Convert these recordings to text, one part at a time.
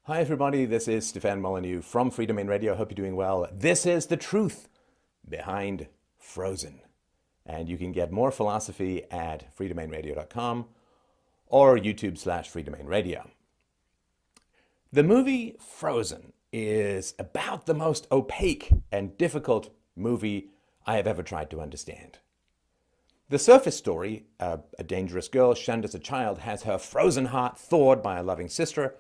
Hi everybody, this is Stefan Molyneux from Freedomain Radio. Hope you're doing well. This is the truth behind Frozen. And you can get more philosophy at freedomainradio.com or YouTube/freedomainradio. The movie Frozen is about the most opaque and difficult movie I have ever tried to understand. The surface story, a dangerous girl shunned as a child has her frozen heart thawed by a loving sister.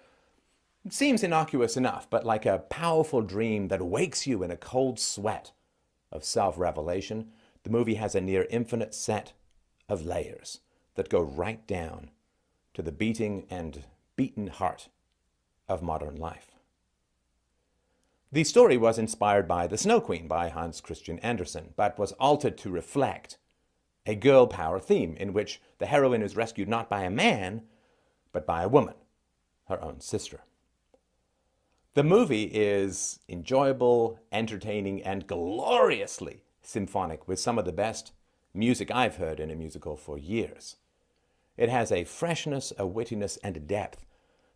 It seems innocuous enough, but like a powerful dream that wakes you in a cold sweat of self-revelation, the movie has a near infinite set of layers that go right down to the beating and beaten heart of modern life. The story was inspired by The Snow Queen by Hans Christian Andersen, but was altered to reflect a girl power theme in which the heroine is rescued not by a man, but by a woman, her own sister. The movie is enjoyable, entertaining, and gloriously symphonic with some of the best music I've heard in a musical for years. It has a freshness, a wittiness, and a depth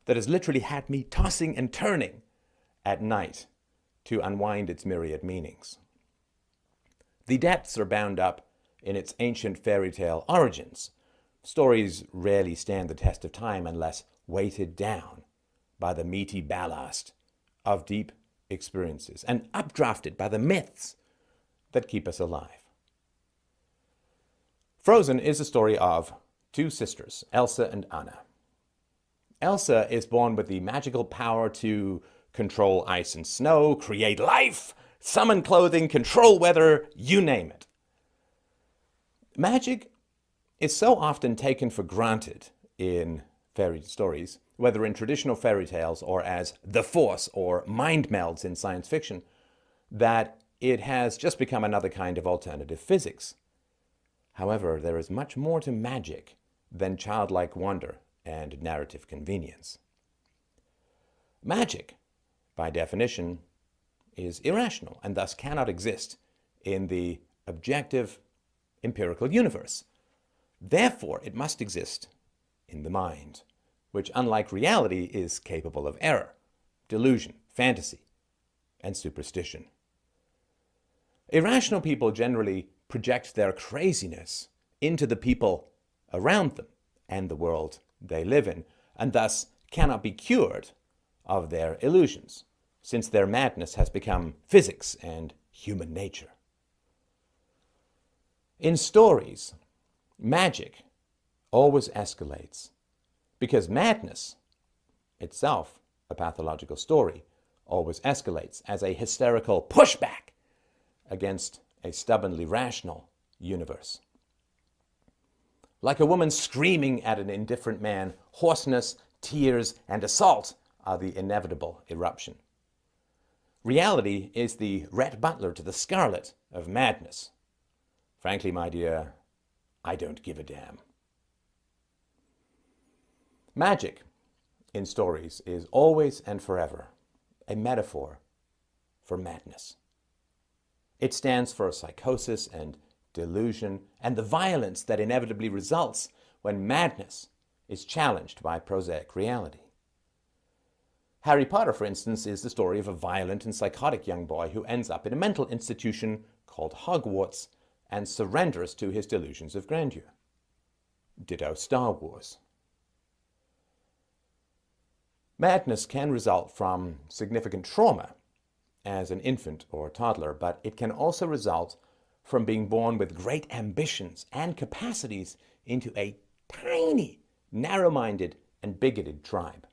that has literally had me tossing and turning at night to unwind its myriad meanings. The depths are bound up in its ancient fairy tale origins. Stories rarely stand the test of time unless weighted down by the meaty ballast of deep experiences and updrafted by the myths that keep us alive. Frozen is a story of two sisters, Elsa and Anna. Elsa is born with the magical power to control ice and snow, create life, summon clothing, control weather, you name it. Magic is so often taken for granted in fairy stories, whether in traditional fairy tales or as the Force or mind melds in science fiction, that it has just become another kind of alternative physics. However, there is much more to magic than childlike wonder and narrative convenience. Magic, by definition, is irrational and thus cannot exist in the objective empirical universe. Therefore, it must exist in the mind, which, unlike reality, is capable of error, delusion, fantasy, and superstition. Irrational people generally project their craziness into the people around them and the world they live in, and thus cannot be cured of their illusions, since their madness has become physics and human nature. In stories, magic always escalates, because madness, itself a pathological story, always escalates as a hysterical pushback against a stubbornly rational universe. Like a woman screaming at an indifferent man, hoarseness, tears, and assault are the inevitable eruption. Reality is the Rhett Butler to the Scarlet of madness. Frankly, my dear, I don't give a damn. Magic in stories is always and forever a metaphor for madness. It stands for psychosis and delusion and the violence that inevitably results when madness is challenged by prosaic reality. Harry Potter, for instance, is the story of a violent and psychotic young boy who ends up in a mental institution called Hogwarts and surrenders to his delusions of grandeur. Ditto Star Wars. Madness can result from significant trauma as an infant or toddler, but it can also result from being born with great ambitions and capacities into a tiny, narrow-minded, and bigoted tribe.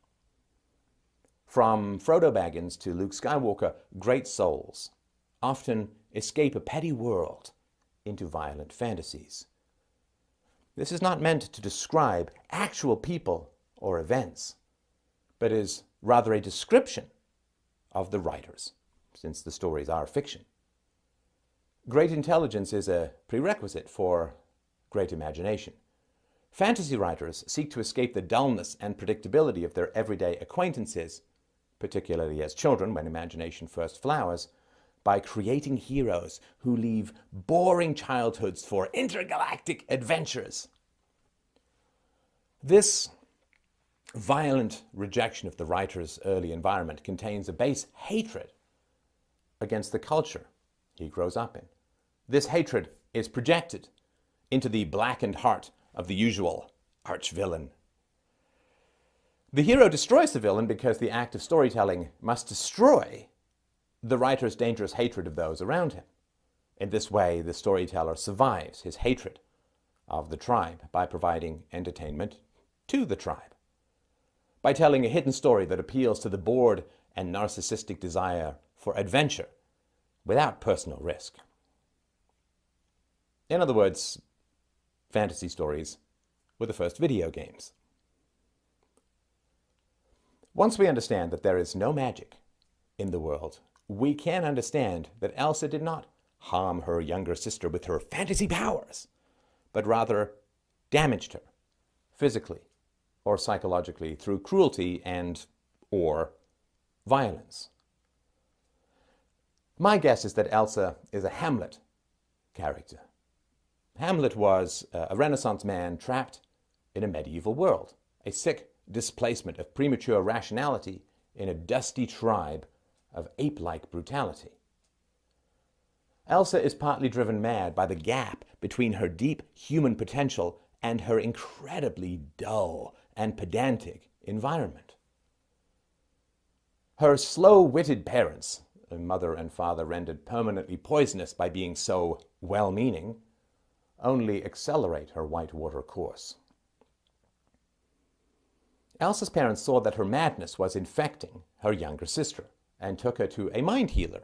From Frodo Baggins to Luke Skywalker, great souls often escape a petty world into violent fantasies. This is not meant to describe actual people or events, but is rather a description of the writers, since the stories are fiction. Great intelligence is a prerequisite for great imagination. Fantasy writers seek to escape the dullness and predictability of their everyday acquaintances, particularly as children when imagination first flowers, by creating heroes who leave boring childhoods for intergalactic adventures. This violent rejection of the writer's early environment contains a base hatred against the culture he grows up in. This hatred is projected into the blackened heart of the usual arch-villain. The hero destroys the villain because the act of storytelling must destroy the writer's dangerous hatred of those around him. In this way, the storyteller survives his hatred of the tribe by providing entertainment to the tribe, by telling a hidden story that appeals to the bored and narcissistic desire for adventure without personal risk. In other words, fantasy stories were the first video games. Once we understand that there is no magic in the world, we can understand that Elsa did not harm her younger sister with her fantasy powers, but rather damaged her physically or psychologically through cruelty and/or violence. My guess is that Elsa is a Hamlet character. Hamlet was a Renaissance man trapped in a medieval world, a sick displacement of premature rationality in a dusty tribe of ape-like brutality. Elsa is partly driven mad by the gap between her deep human potential and her incredibly dull and pedantic environment. Her slow-witted parents, mother and father rendered permanently poisonous by being so well-meaning, only accelerate her whitewater course. Elsa's parents saw that her madness was infecting her younger sister and took her to a mind healer.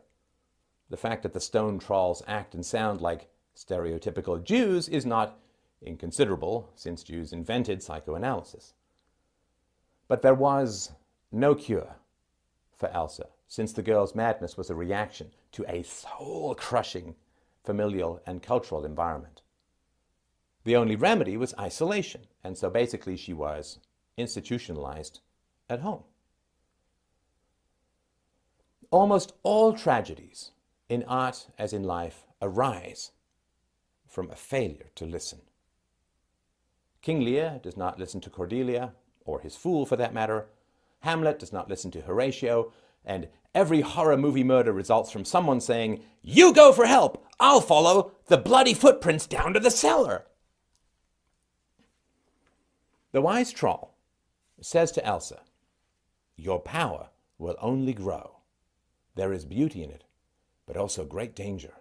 The fact that the stone trolls act and sound like stereotypical Jews is not inconsiderable, since Jews invented psychoanalysis. But there was no cure for Elsa, since the girl's madness was a reaction to a soul-crushing familial and cultural environment. The only remedy was isolation, and so basically she was institutionalized at home. Almost all tragedies, in art as in life, arise from a failure to listen. King Lear does not listen to Cordelia, or his fool for that matter. Hamlet does not listen to Horatio, and every horror movie murder results from someone saying, "You go for help, I'll follow the bloody footprints down to the cellar." The wise troll says to Elsa, "Your power will only grow. There is beauty in it, but also great danger.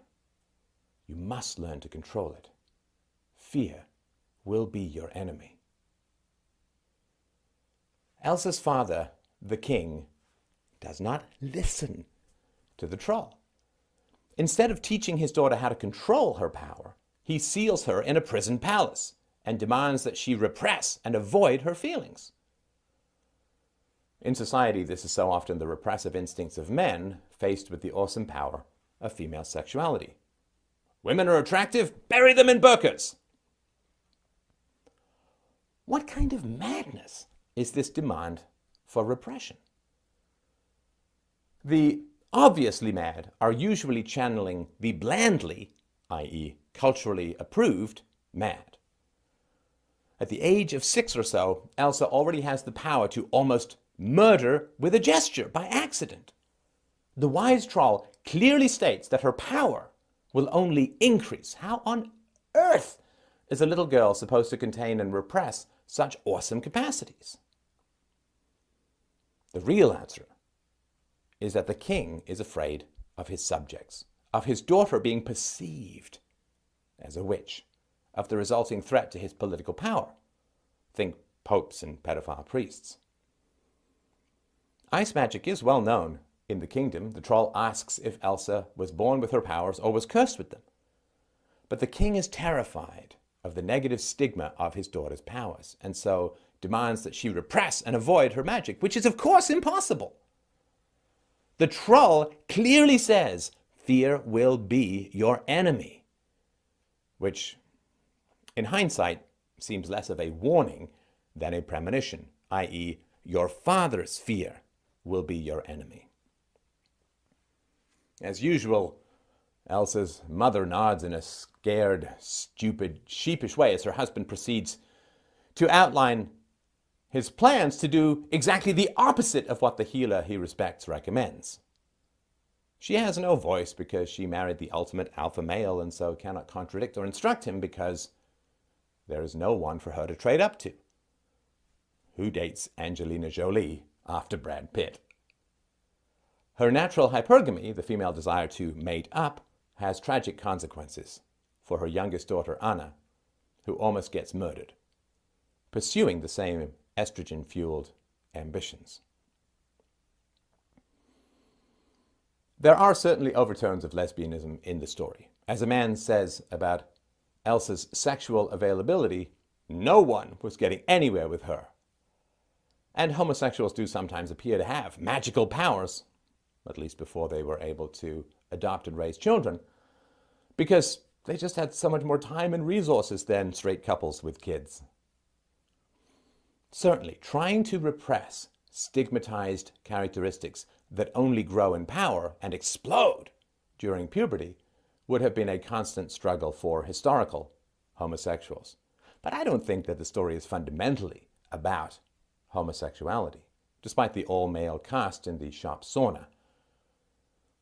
You must learn to control it. Fear will be your enemy." Elsa's father, the king, does not listen to the troll. Instead of teaching his daughter how to control her power, he seals her in a prison palace and demands that she repress and avoid her feelings. In society, this is so often the repressive instincts of men faced with the awesome power of female sexuality. Women are attractive, bury them in burqas. What kind of madness is this demand for repression? The obviously mad are usually channeling the blandly, i.e. culturally approved, mad. At the age of 6 or so, Elsa already has the power to almost murder with a gesture by accident. The wise troll clearly states that her power will only increase. How on earth is a little girl supposed to contain and repress such awesome capacities? The real answer is that the king is afraid of his subjects, of his daughter being perceived as a witch, of the resulting threat to his political power. Think popes and pedophile priests. Ice magic is well known in the kingdom. The troll asks if Elsa was born with her powers or was cursed with them. But the king is terrified of the negative stigma of his daughter's powers, and so demands that she repress and avoid her magic, which is of course impossible. The troll clearly says, "Fear will be your enemy," which, in hindsight, seems less of a warning than a premonition, i.e., your father's fear will be your enemy. As usual, Elsa's mother nods in a scared, stupid, sheepish way as her husband proceeds to outline his plans to do exactly the opposite of what the healer he respects recommends. She has no voice because she married the ultimate alpha male and so cannot contradict or instruct him because there is no one for her to trade up to. Who dates Angelina Jolie after Brad Pitt? Her natural hypergamy, the female desire to mate up, has tragic consequences for her youngest daughter Anna, who almost gets murdered, pursuing the same estrogen-fueled ambitions. There are certainly overtones of lesbianism in the story. As a man says about Elsa's sexual availability, no one was getting anywhere with her. And homosexuals do sometimes appear to have magical powers, at least before they were able to adopt and raise children, because they just had so much more time and resources than straight couples with kids. Certainly, trying to repress stigmatized characteristics that only grow in power and explode during puberty would have been a constant struggle for historical homosexuals. But I don't think that the story is fundamentally about homosexuality, despite the all-male cast in the shop sauna.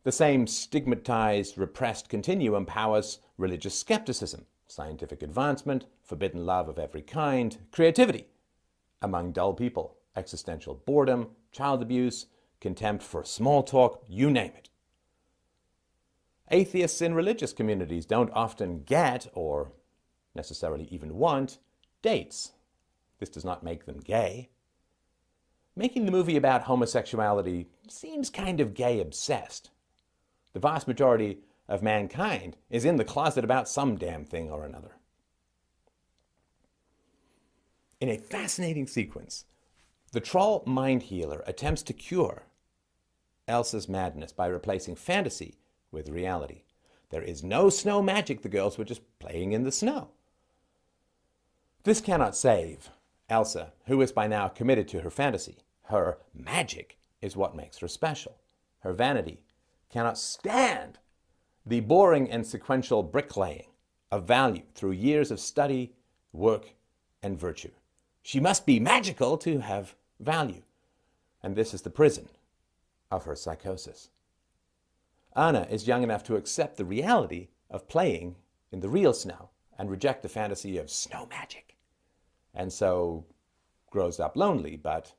The same stigmatized, repressed continuum powers religious skepticism, scientific advancement, forbidden love of every kind, creativity among dull people, existential boredom, child abuse, contempt for small talk, you name it. Atheists in religious communities don't often get, or necessarily even want, dates. This does not make them gay. Making the movie about homosexuality seems kind of gay-obsessed. The vast majority of mankind is in the closet about some damn thing or another. In a fascinating sequence, the troll mind healer attempts to cure Elsa's madness by replacing fantasy with reality. There is no snow magic. The girls were just playing in the snow. This cannot save Elsa, who is by now committed to her fantasy. Her magic is what makes her special. Her vanity cannot stand the boring and sequential bricklaying of value through years of study, work, and virtue. She must be magical to have value. And this is the prison of her psychosis. Anna is young enough to accept the reality of playing in the real snow and reject the fantasy of snow magic. And so grows up lonely, but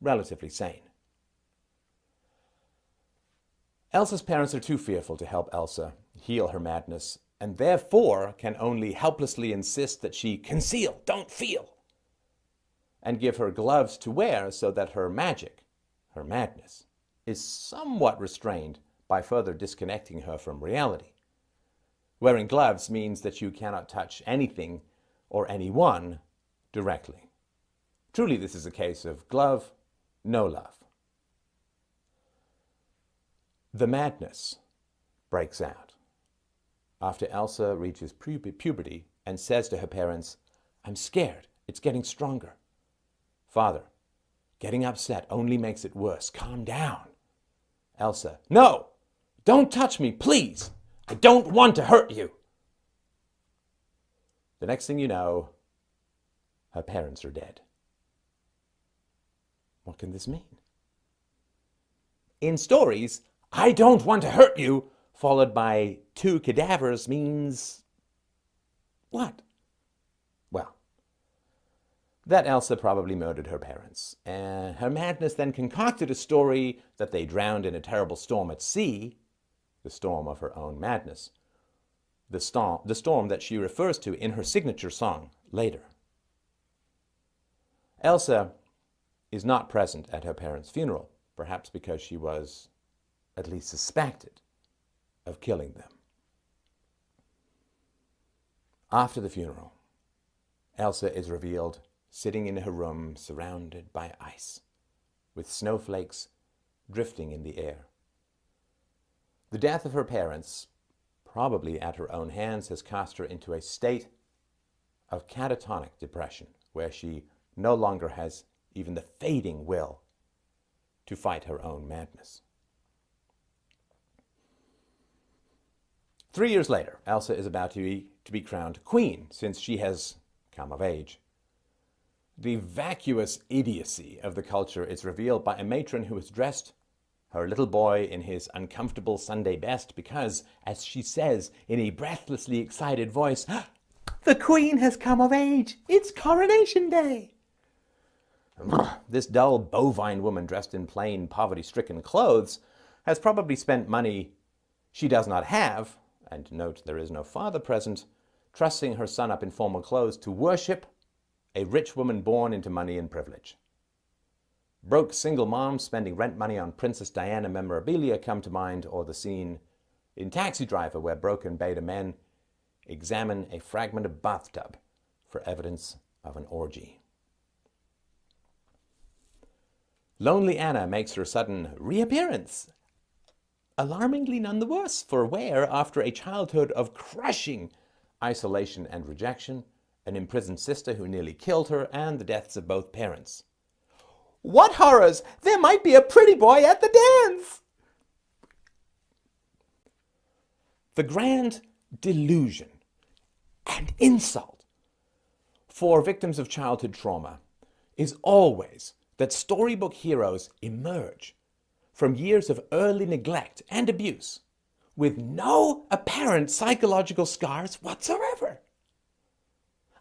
relatively sane. Elsa's parents are too fearful to help Elsa heal her madness, and therefore can only helplessly insist that she conceal, don't feel, and give her gloves to wear so that her magic, her madness, is somewhat restrained by further disconnecting her from reality. Wearing gloves means that you cannot touch anything or anyone directly. Truly, this is a case of glove, no love. The madness breaks out after Elsa reaches puberty and says to her parents, "I'm scared, it's getting stronger." "Father, getting upset only makes it worse. Calm down." Elsa, "No, don't touch me, please. I don't want to hurt you." The next thing you know, her parents are dead. What can this mean? In stories, "I don't want to hurt you," followed by 2 cadavers means what? Well, that Elsa probably murdered her parents. Her madness then concocted a story that they drowned in a terrible storm at sea, the storm of her own madness, the storm that she refers to in her signature song later. Elsa is not present at her parents' funeral, perhaps because she was at least suspected of killing them. After the funeral, Elsa is revealed sitting in her room surrounded by ice, with snowflakes drifting in the air. The death of her parents, probably at her own hands, has cast her into a state of catatonic depression, where she no longer has even the fading will to fight her own madness. 3 years later, Elsa is about to be crowned queen, since she has come of age. The vacuous idiocy of the culture is revealed by a matron who has dressed her little boy in his uncomfortable Sunday best because, as she says in a breathlessly excited voice, "The Queen has come of age! It's Coronation Day!" This dull bovine woman dressed in plain poverty-stricken clothes has probably spent money she does not have, and note there is no father present, dressing her son up in formal clothes to worship a rich woman born into money and privilege. Broke single moms spending rent money on Princess Diana memorabilia come to mind, or the scene in Taxi Driver where broken beta men examine a fragment of bathtub for evidence of an orgy. Lonely Anna makes her sudden reappearance, alarmingly none the worse for wear after a childhood of crushing isolation and rejection, an imprisoned sister who nearly killed her, and the deaths of both parents. What horrors! There might be a pretty boy at the dance! The grand delusion and insult for victims of childhood trauma is always that storybook heroes emerge from years of early neglect and abuse with no apparent psychological scars whatsoever.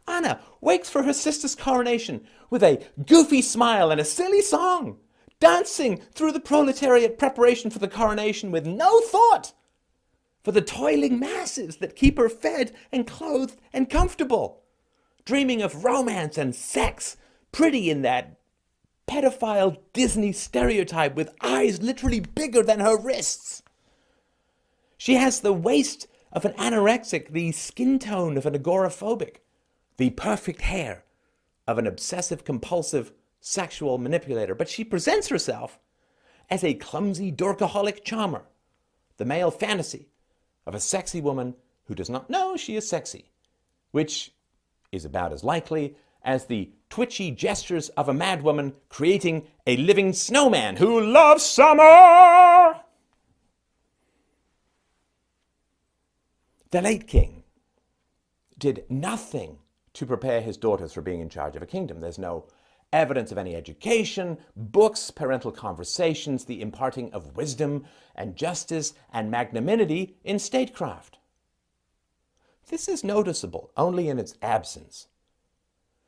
Anna wakes for her sister's coronation with a goofy smile and a silly song, dancing through the proletariat preparation for the coronation with no thought for the toiling masses that keep her fed and clothed and comfortable, dreaming of romance and sex, pretty in that pedophile Disney stereotype with eyes literally bigger than her wrists. She has the waist of an anorexic, the skin tone of an agoraphobic, the perfect hair of an obsessive-compulsive sexual manipulator, but she presents herself as a clumsy dorkaholic charmer, the male fantasy of a sexy woman who does not know she is sexy, which is about as likely as the twitchy gestures of a madwoman creating a living snowman who loves summer. The late king did nothing to prepare his daughters for being in charge of a kingdom. There's no evidence of any education, books, parental conversations, the imparting of wisdom and justice and magnanimity in statecraft. This is noticeable only in its absence.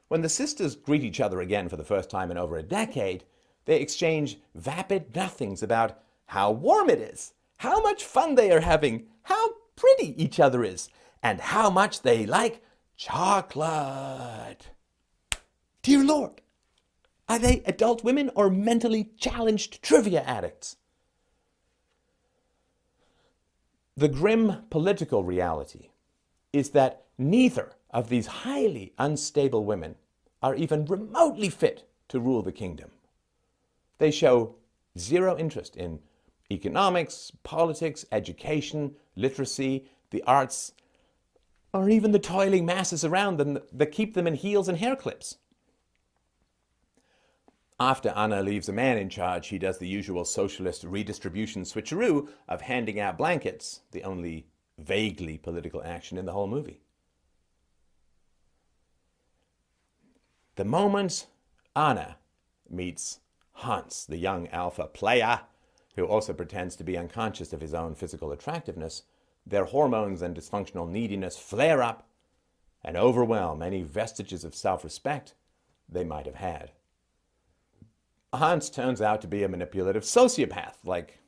When the sisters greet each other again for the first time in over a decade, they exchange vapid nothings about how warm it is, how much fun they are having, how pretty each other is, and how much they like chocolate. Dear Lord, are they adult women or mentally challenged trivia addicts? The grim political reality is that neither of these highly unstable women are even remotely fit to rule the kingdom. They show zero interest in economics, politics, education, literacy, the arts, or even the toiling masses around them that keep them in heels and hair clips. After Anna leaves a man in charge, he does the usual socialist redistribution switcheroo of handing out blankets, the only vaguely political action in the whole movie. The moment Anna meets Hans, the young alpha player, who also pretends to be unconscious of his own physical attractiveness, their hormones and dysfunctional neediness flare up and overwhelm any vestiges of self-respect they might have had. Hans turns out to be a manipulative sociopath, like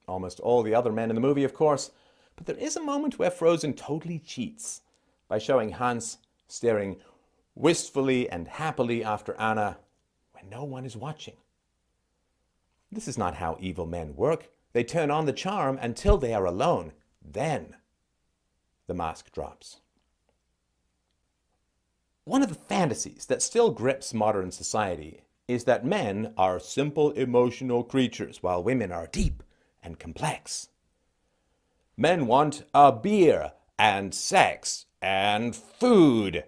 almost all the other men in the movie, of course, but there is a moment where Frozen totally cheats by showing Hans staring wistfully and happily after Anna when no one is watching. This is not how evil men work. They turn on the charm until they are alone. Then the mask drops. One of the fantasies that still grips modern society is that men are simple emotional creatures while women are deep and complex. Men want a beer and sex and food,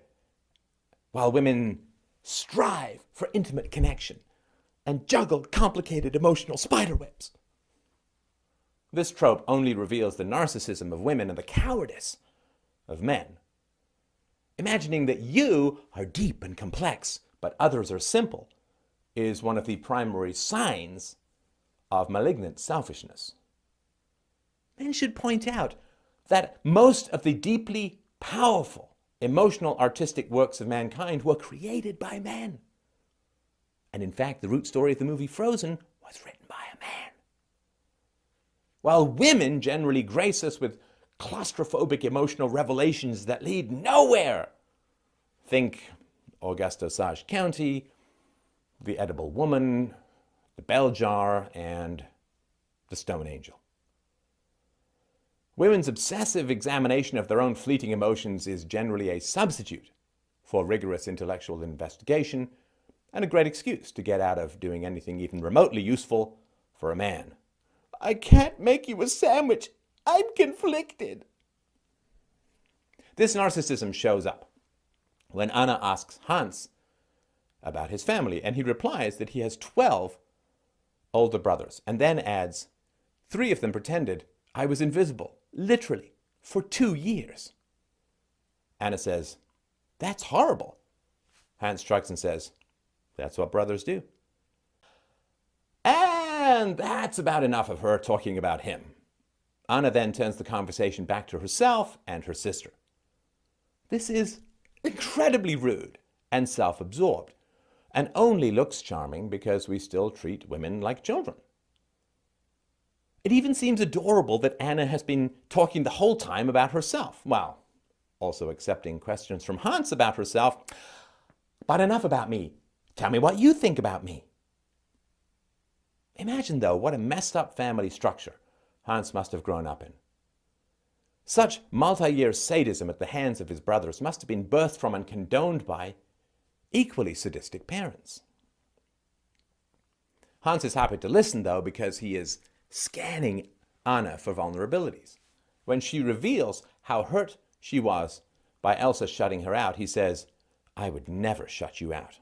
while women strive for intimate connection and juggle complicated emotional spiderwebs. This trope only reveals the narcissism of women and the cowardice of men. Imagining that you are deep and complex, but others are simple, is one of the primary signs of malignant selfishness. Men should point out that most of the deeply powerful emotional artistic works of mankind were created by men. And in fact, the root story of the movie Frozen was written by a man. While women generally grace us with claustrophobic emotional revelations that lead nowhere. Think August Osage County, The Edible Woman, The Bell Jar, and The Stone Angel. Women's obsessive examination of their own fleeting emotions is generally a substitute for rigorous intellectual investigation and a great excuse to get out of doing anything even remotely useful for a man. I can't make you a sandwich. I'm conflicted. This narcissism shows up when Anna asks Hans about his family, and he replies that he has 12 older brothers, and then adds, 3 of them pretended I was invisible, literally, for 2 years. Anna says, that's horrible. Hans shrugs and says, that's what brothers do. And that's about enough of her talking about him. Anna then turns the conversation back to herself and her sister. This is incredibly rude and self-absorbed, and only looks charming because we still treat women like children. It even seems adorable that Anna has been talking the whole time about herself, while also accepting questions from Hans about herself. But enough about me. Tell me what you think about me. Imagine, though, what a messed up family structure Hans must have grown up in. Such multi-year sadism at the hands of his brothers must have been birthed from and condoned by equally sadistic parents. Hans is happy to listen, though, because he is scanning Anna for vulnerabilities. When she reveals how hurt she was by Elsa shutting her out, he says, I would never shut you out.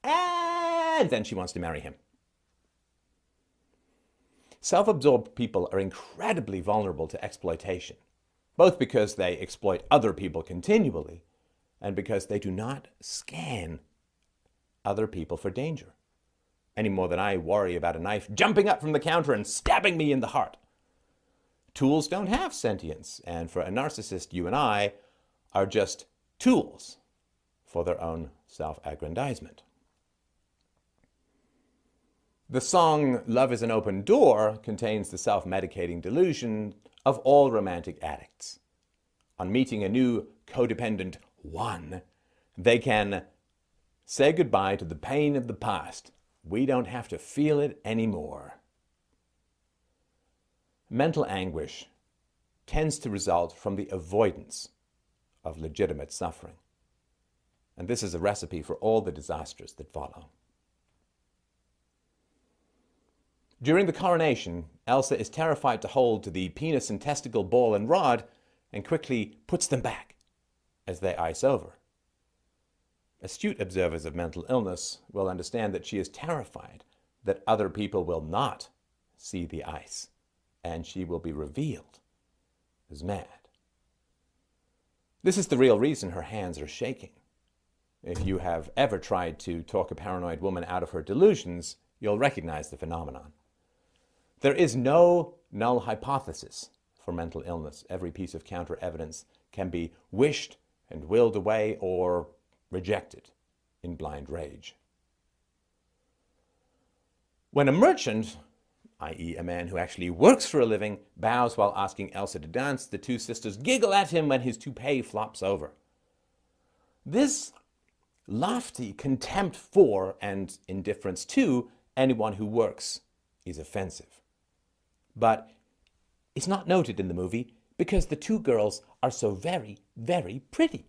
And then she wants to marry him. Self-absorbed people are incredibly vulnerable to exploitation, both because they exploit other people continually and because they do not scan other people for danger, any more than I worry about a knife jumping up from the counter and stabbing me in the heart. Tools don't have sentience, and for a narcissist, you and I are just tools for their own self-aggrandizement. The song Love is an Open Door contains the self-medicating delusion of all romantic addicts. On meeting a new codependent one, they can say goodbye to the pain of the past. We don't have to feel it anymore. Mental anguish tends to result from the avoidance of legitimate suffering. And this is a recipe for all the disasters that follow. During the coronation, Elsa is terrified to hold to the penis and testicle ball and rod and quickly puts them back as they ice over. Astute observers of mental illness will understand that she is terrified that other people will not see the ice and she will be revealed as mad. This is the real reason her hands are shaking. If you have ever tried to talk a paranoid woman out of her delusions, you'll recognize the phenomenon. There is no null hypothesis for mental illness. Every piece of counter-evidence can be wished and willed away or rejected in blind rage. When a merchant, i.e. a man who actually works for a living, bows while asking Elsa to dance, the two sisters giggle at him when his toupee flops over. This lofty contempt for and indifference to anyone who works is offensive. But it's not noted in the movie because the two girls are so very, very pretty.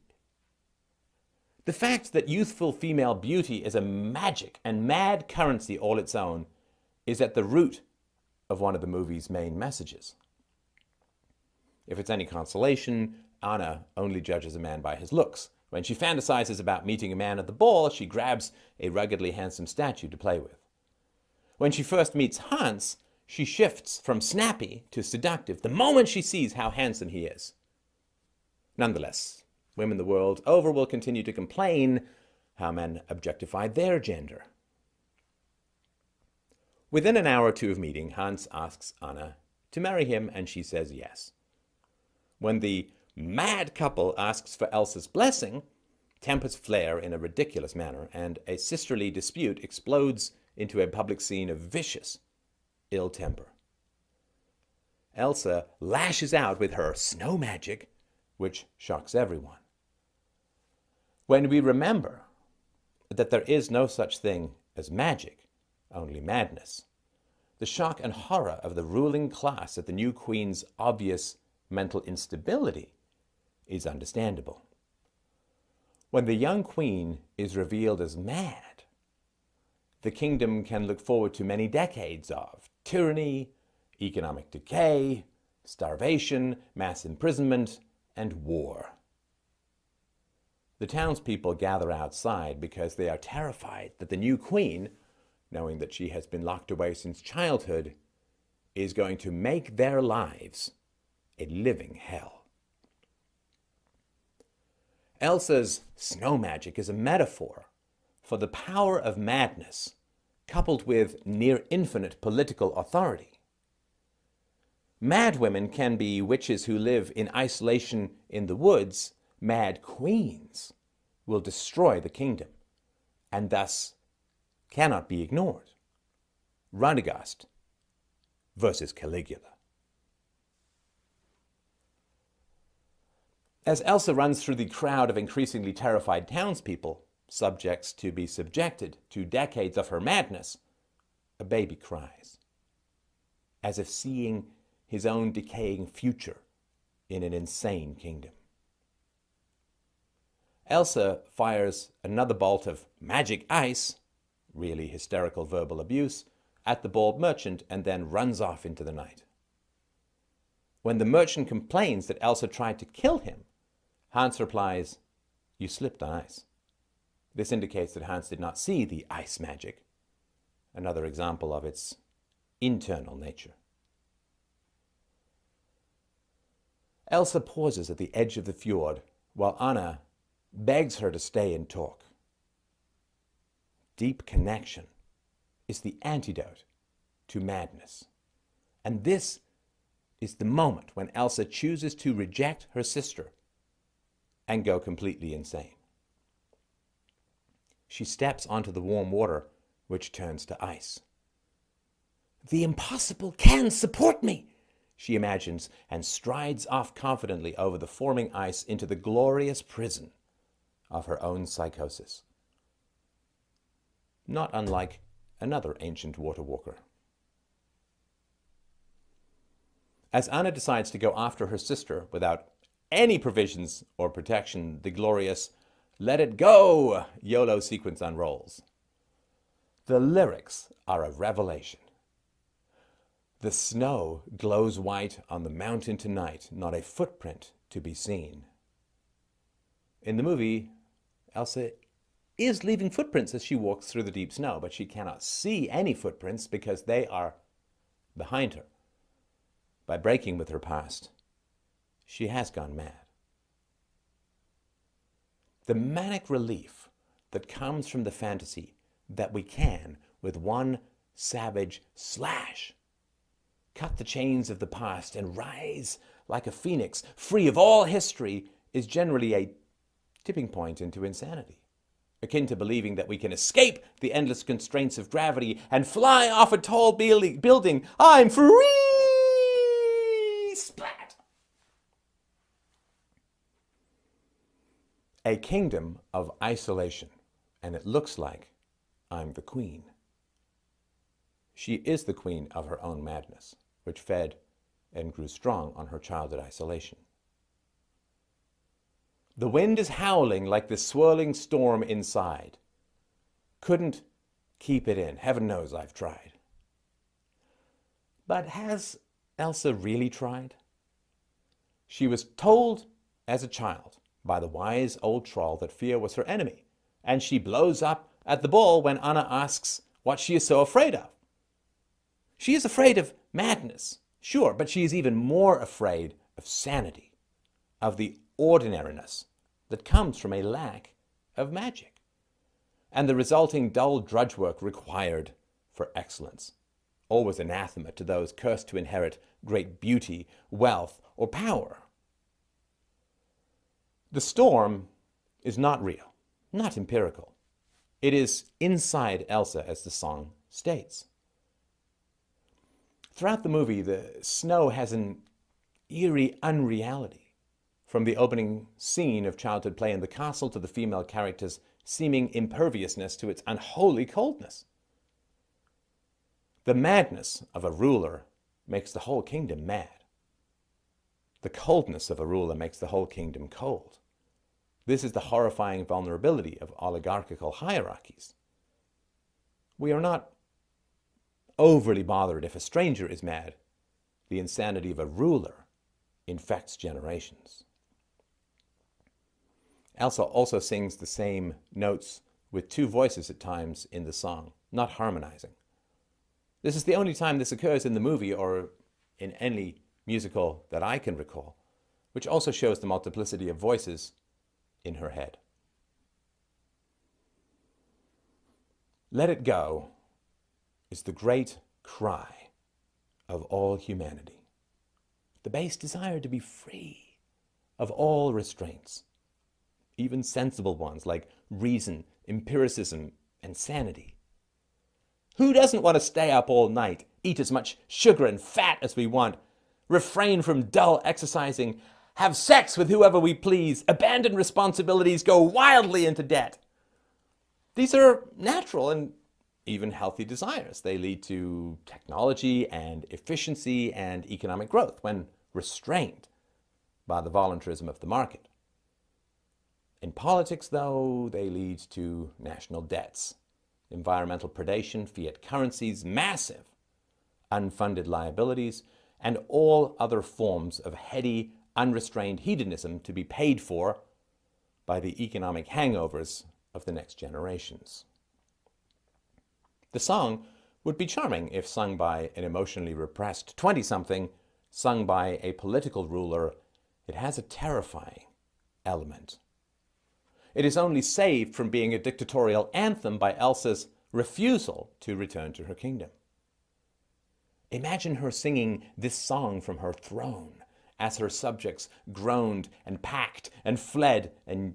The fact that youthful female beauty is a magic and mad currency all its own is at the root of one of the movie's main messages. If it's any consolation, Anna only judges a man by his looks. When she fantasizes about meeting a man at the ball, she grabs a ruggedly handsome statue to play with. When she first meets Hans, she shifts from snappy to seductive the moment she sees how handsome he is. Nonetheless, women the world over will continue to complain how men objectify their gender. Within an hour or two of meeting, Hans asks Anna to marry him, and she says yes. When the mad couple asks for Elsa's blessing, tempers flare in a ridiculous manner, and a sisterly dispute explodes into a public scene of vicious ill temper. Elsa lashes out with her snow magic, which shocks everyone. When we remember that there is no such thing as magic, only madness, the shock and horror of the ruling class at the new queen's obvious mental instability is understandable. When the young queen is revealed as mad, the kingdom can look forward to many decades of tyranny, economic decay, starvation, mass imprisonment, and war. The townspeople gather outside because they are terrified that the new queen, knowing that she has been locked away since childhood, is going to make their lives a living hell. Elsa's snow magic is a metaphor for the power of madness coupled with near infinite political authority. Mad women can be witches who live in isolation in the woods. Mad queens will destroy the kingdom and thus cannot be ignored. Radagast versus Caligula. As Elsa runs through the crowd of increasingly terrified townspeople, subjects to be subjected to decades of her madness, a baby cries, as if seeing his own decaying future in an insane kingdom. Elsa fires another bolt of magic ice, really hysterical verbal abuse, at the bald merchant and then runs off into the night. When the merchant complains that Elsa tried to kill him, Hans replies, "You slipped on ice." This indicates that Hans did not see the ice magic, another example of its internal nature. Elsa pauses at the edge of the fjord while Anna begs her to stay and talk. Deep connection is the antidote to madness. And this is the moment when Elsa chooses to reject her sister and go completely insane. She steps onto the warm water, which turns to ice. "The impossible can support me," she imagines, and strides off confidently over the forming ice into the glorious prison of her own psychosis. Not unlike another ancient water walker. As Anna decides to go after her sister without any provisions or protection, the glorious "Let It Go" YOLO sequence unrolls. The lyrics are a revelation. The snow glows white on the mountain tonight, not a footprint to be seen. In the movie, Elsa is leaving footprints as she walks through the deep snow, but she cannot see any footprints because they are behind her. By breaking with her past, she has gone mad. The manic relief that comes from the fantasy that we can, with one savage slash, cut the chains of the past and rise like a phoenix, free of all history, is generally a tipping point into insanity, akin to believing that we can escape the endless constraints of gravity and fly off a tall building. I'm free! Splat! A kingdom of isolation, and it looks like I'm the queen. She is the queen of her own madness, which fed and grew strong on her childhood isolation. The wind is howling like the swirling storm inside. Couldn't keep it in. Heaven knows I've tried. But has Elsa really tried? She was told as a child by the wise old troll that fear was her enemy, and she blows up at the ball when Anna asks what she is so afraid of. She is afraid of madness, sure, but she is even more afraid of sanity, of the ordinariness that comes from a lack of magic. and the resulting dull drudge work required for excellence, always anathema to those cursed to inherit great beauty, wealth, or power. The storm is not real, not empirical. It is inside Elsa, as the song states. Throughout the movie, the snow has an eerie unreality, from the opening scene of childhood play in the castle to the female character's seeming imperviousness to its unholy coldness. The madness of a ruler makes the whole kingdom mad. The coldness of a ruler makes the whole kingdom cold. This is the horrifying vulnerability of oligarchical hierarchies. We are not overly bothered if a stranger is mad. The insanity of a ruler infects generations. Elsa also sings the same notes with two voices at times in the song, not harmonizing. This is the only time this occurs in the movie or in any musical that I can recall, which also shows the multiplicity of voices in her head. Let it go is the great cry of all humanity. The base desire to be free of all restraints, even sensible ones like reason, empiricism, and sanity. Who doesn't want to stay up all night, eat as much sugar and fat as we want, refrain from dull exercising, have sex with whoever we please, abandon responsibilities, go wildly into debt? These are natural and even healthy desires. They lead to technology and efficiency and economic growth when restrained by the voluntarism of the market. In politics, though, they lead to national debts, environmental predation, fiat currencies, massive unfunded liabilities, and all other forms of heady, unrestrained hedonism to be paid for by the economic hangovers of the next generations. The song would be charming if sung by an emotionally repressed 20-something, sung by a political ruler. It has a terrifying element. It is only saved from being a dictatorial anthem by Elsa's refusal to return to her kingdom. Imagine her singing this song from her throne as her subjects groaned and packed and fled, and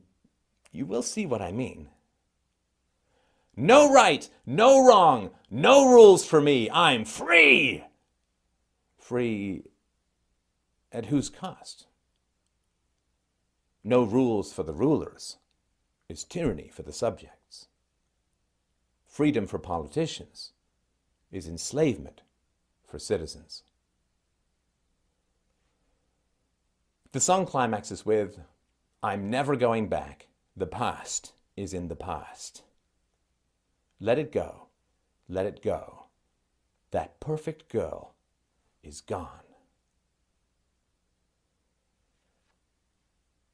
you will see what I mean. No right, no wrong, no rules for me. I'm free. Free at whose cost? No rules for the rulers is tyranny for the subjects. Freedom for politicians is enslavement for citizens. The song climaxes with, I'm never going back. The past is in the past. Let it go. Let it go. That perfect girl is gone.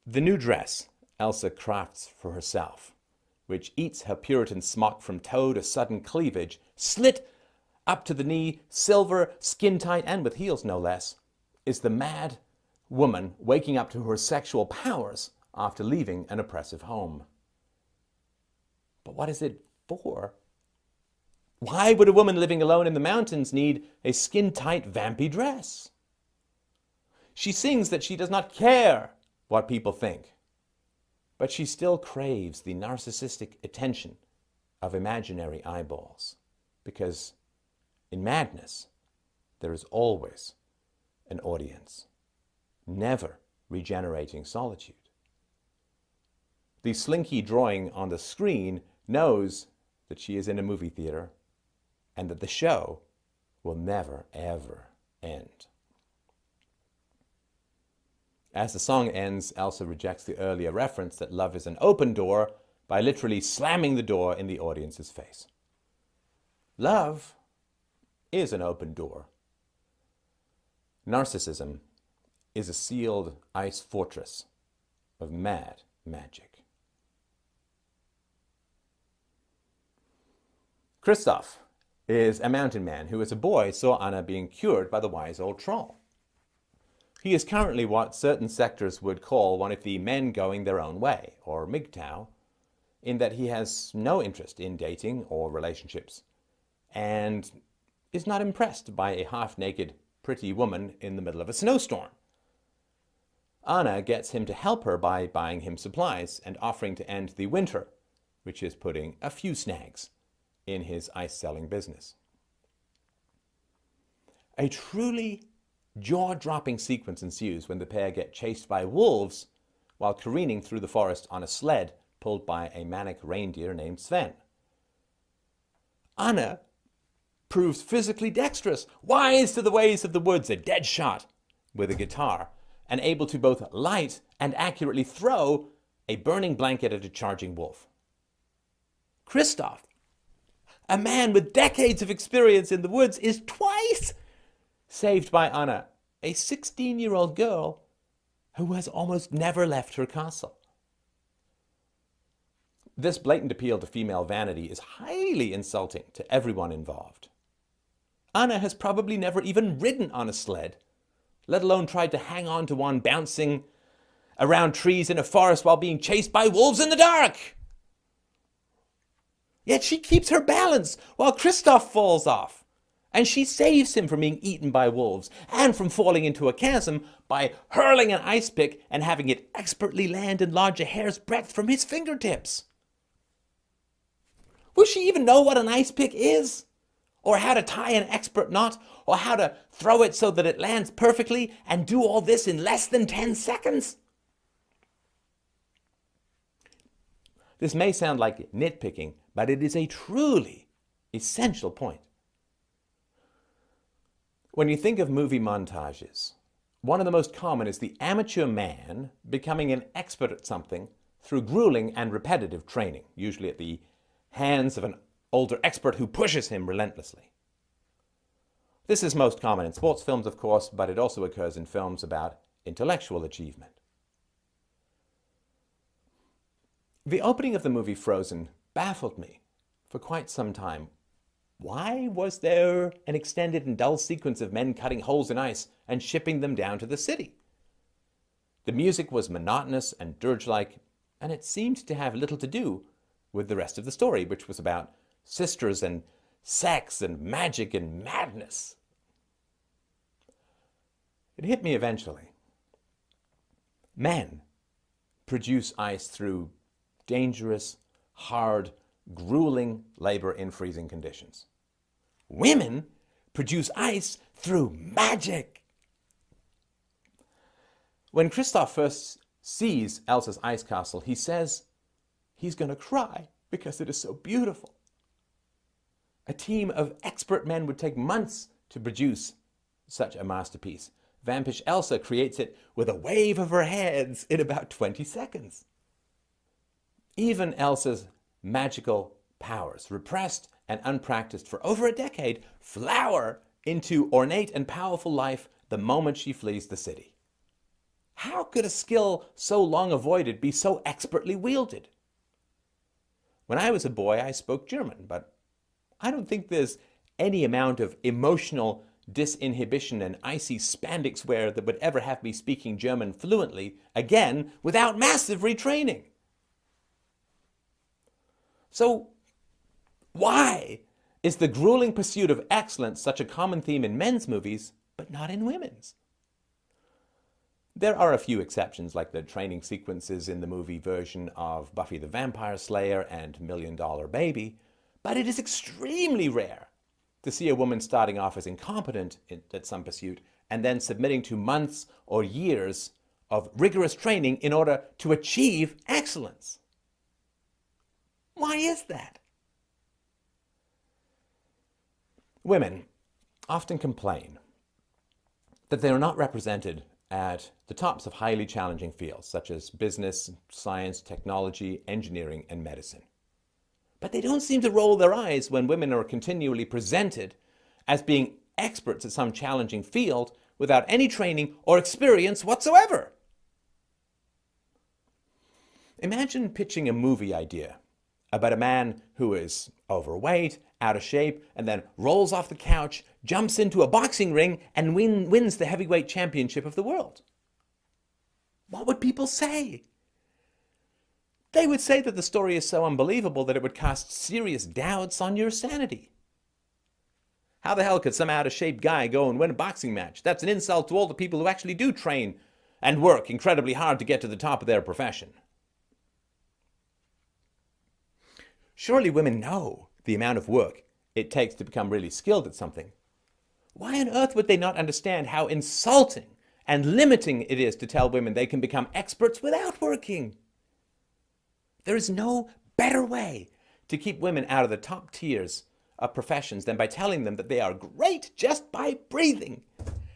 The new dress Elsa crafts for herself, which eats her Puritan smock from toe to sudden cleavage, slit up to the knee, silver, skin-tight, and with heels no less, is the mad woman waking up to her sexual powers after leaving an oppressive home. But what is it for? Why would a woman living alone in the mountains need a skin-tight, vampy dress? She sings that she does not care what people think, but she still craves the narcissistic attention of imaginary eyeballs, because in madness, there is always an audience, never regenerating solitude. The slinky drawing on the screen knows that she is in a movie theater and that the show will never, ever end. As the song ends, Elsa rejects the earlier reference that love is an open door by literally slamming the door in the audience's face. Love is an open door. Narcissism is a sealed ice fortress of mad magic. Kristoff is a mountain man who as a boy saw Anna being cured by the wise old troll. He is currently what certain sectors would call one of the men going their own way, or MGTOW, in that he has no interest in dating or relationships and is not impressed by a half-naked, pretty woman in the middle of a snowstorm. Anna gets him to help her by buying him supplies and offering to end the winter, which is putting a few snags in his ice-selling business. A truly jaw-dropping sequence ensues when the pair get chased by wolves while careening through the forest on a sled pulled by a manic reindeer named Sven. Anna proves physically dexterous, wise to the ways of the woods, a dead shot with a guitar, and able to both light and accurately throw a burning blanket at a charging wolf. Christoph, a man with decades of experience in the woods, is twice saved by Anna, a 16-year-old girl who has almost never left her castle. This blatant appeal to female vanity is highly insulting to everyone involved. Anna has probably never even ridden on a sled, let alone tried to hang on to one bouncing around trees in a forest while being chased by wolves in the dark. Yet she keeps her balance while Christoph falls off, and she saves him from being eaten by wolves and from falling into a chasm by hurling an ice pick and having it expertly land and lodge a hair's breadth from his fingertips. Will she even know what an ice pick is? Or how to tie an expert knot? Or how to throw it so that it lands perfectly and do all this in less than 10 seconds? This may sound like nitpicking, but it is a truly essential point. When you think of movie montages, one of the most common is the amateur man becoming an expert at something through grueling and repetitive training, usually at the hands of an older expert who pushes him relentlessly. This is most common in sports films, of course, but it also occurs in films about intellectual achievement. The opening of the movie Frozen baffled me for quite some time. Why was there an extended and dull sequence of men cutting holes in ice and shipping them down to the city? The music was monotonous and dirge-like, and it seemed to have little to do with the rest of the story, which was about sisters and sex and magic and madness. It hit me eventually. Men produce ice through dangerous, hard, grueling labor in freezing conditions. Women produce ice through magic. When Christoph first sees Elsa's ice castle, he says he's going to cry because it is so beautiful. A team of expert men would take months to produce such a masterpiece. Vampish Elsa creates it with a wave of her hands in about 20 seconds. Even Elsa's magical powers, repressed and unpracticed for over a decade, flower into ornate and powerful life the moment she flees the city. How could a skill so long avoided be so expertly wielded? When I was a boy, I spoke German, but I don't think there's any amount of emotional disinhibition and icy spandex wear that would ever have me speaking German fluently again without massive retraining. So, why is the grueling pursuit of excellence such a common theme in men's movies, but not in women's? There are a few exceptions, like the training sequences in the movie version of Buffy the Vampire Slayer and $1 Million Baby, but it is extremely rare to see a woman starting off as incompetent at some pursuit and then submitting to months or years of rigorous training in order to achieve excellence. Why is that? Women often complain that they are not represented at the tops of highly challenging fields such as business, science, technology, engineering, and medicine. But they don't seem to roll their eyes when women are continually presented as being experts at some challenging field without any training or experience whatsoever. Imagine pitching a movie idea about a man who is overweight, out of shape, and then rolls off the couch, jumps into a boxing ring, and wins the heavyweight championship of the world. What would people say? They would say that the story is so unbelievable that it would cast serious doubts on your sanity. How the hell could some out-of-shape guy go and win a boxing match? That's an insult to all the people who actually do train and work incredibly hard to get to the top of their profession. Surely women know the amount of work it takes to become really skilled at something. Why on earth would they not understand how insulting and limiting it is to tell women they can become experts without working? There is no better way to keep women out of the top tiers of professions than by telling them that they are great just by breathing,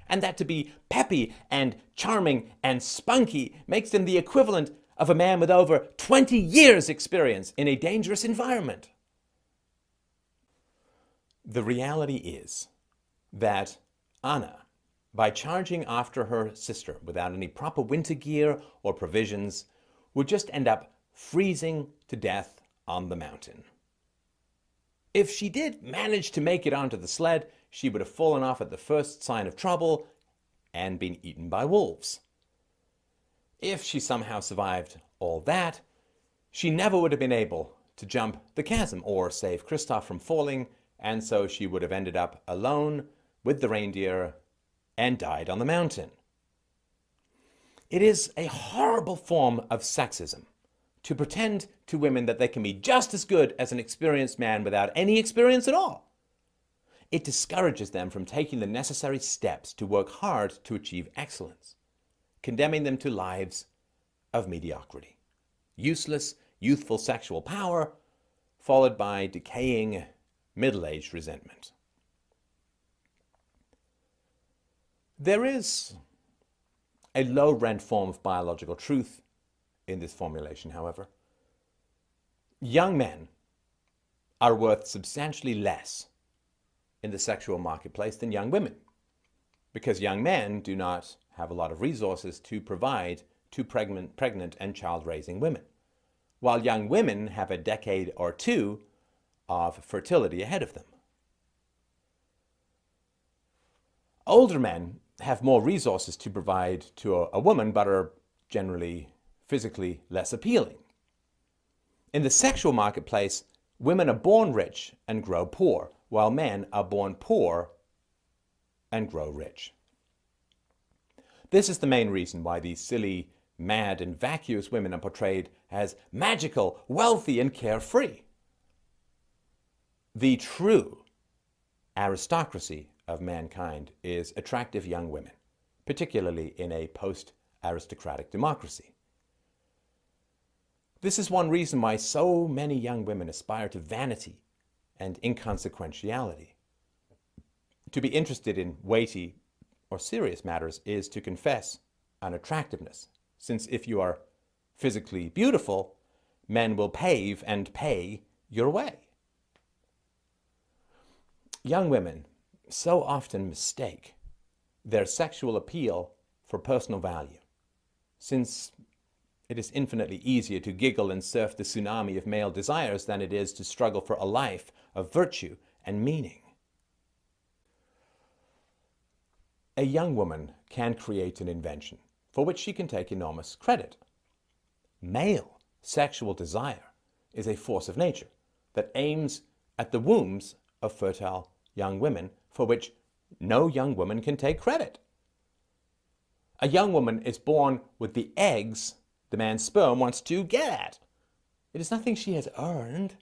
and that to be peppy and charming and spunky makes them the equivalent of a man with over 20 years' experience in a dangerous environment. The reality is that Anna, by charging after her sister without any proper winter gear or provisions, would just end up freezing to death on the mountain. If she did manage to make it onto the sled, she would have fallen off at the first sign of trouble and been eaten by wolves. If she somehow survived all that, she never would have been able to jump the chasm or save Kristoff from falling, and so she would have ended up alone with the reindeer and died on the mountain. It is a horrible form of sexism to pretend to women that they can be just as good as an experienced man without any experience at all. It discourages them from taking the necessary steps to work hard to achieve excellence, condemning them to lives of mediocrity, useless, youthful sexual power, followed by decaying, middle-aged resentment. There is a low-rent form of biological truth in this formulation, however. Young men are worth substantially less in the sexual marketplace than young women, because young men do not have a lot of resources to provide to pregnant and child-raising women, while young women have a decade or two of fertility ahead of them. Older men have more resources to provide to a woman, but are generally physically less appealing. In the sexual marketplace, women are born rich and grow poor, while men are born poor and grow rich. This is the main reason why these silly, mad, and vacuous women are portrayed as magical, wealthy, and carefree. The true aristocracy of mankind is attractive young women, particularly in a post-aristocratic democracy. This is one reason why so many young women aspire to vanity and inconsequentiality. To be interested in weighty or serious matters is to confess unattractiveness, since if you are physically beautiful, men will pave and pay your way. Young women so often mistake their sexual appeal for personal value, since it is infinitely easier to giggle and surf the tsunami of male desires than it is to struggle for a life of virtue and meaning. A young woman can create an invention for which she can take enormous credit. Male sexual desire is a force of nature that aims at the wombs of fertile young women, for which no young woman can take credit. A young woman is born with the eggs the man's sperm wants to get at. It is nothing she has earned.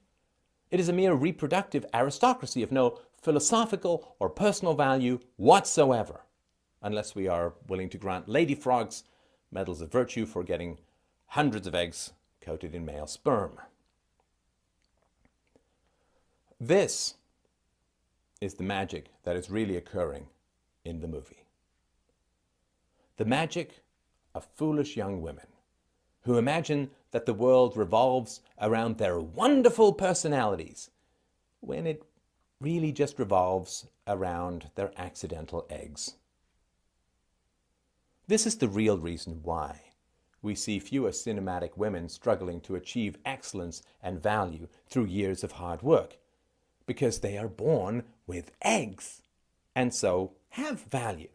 It is a mere reproductive aristocracy of no philosophical or personal value whatsoever, unless we are willing to grant lady frogs medals of virtue for getting hundreds of eggs coated in male sperm. This is the magic that is really occurring in the movie. The magic of foolish young women who imagine that the world revolves around their wonderful personalities, when it really just revolves around their accidental eggs. This is the real reason why we see fewer cinematic women struggling to achieve excellence and value through years of hard work, because they are born with eggs, and so have value,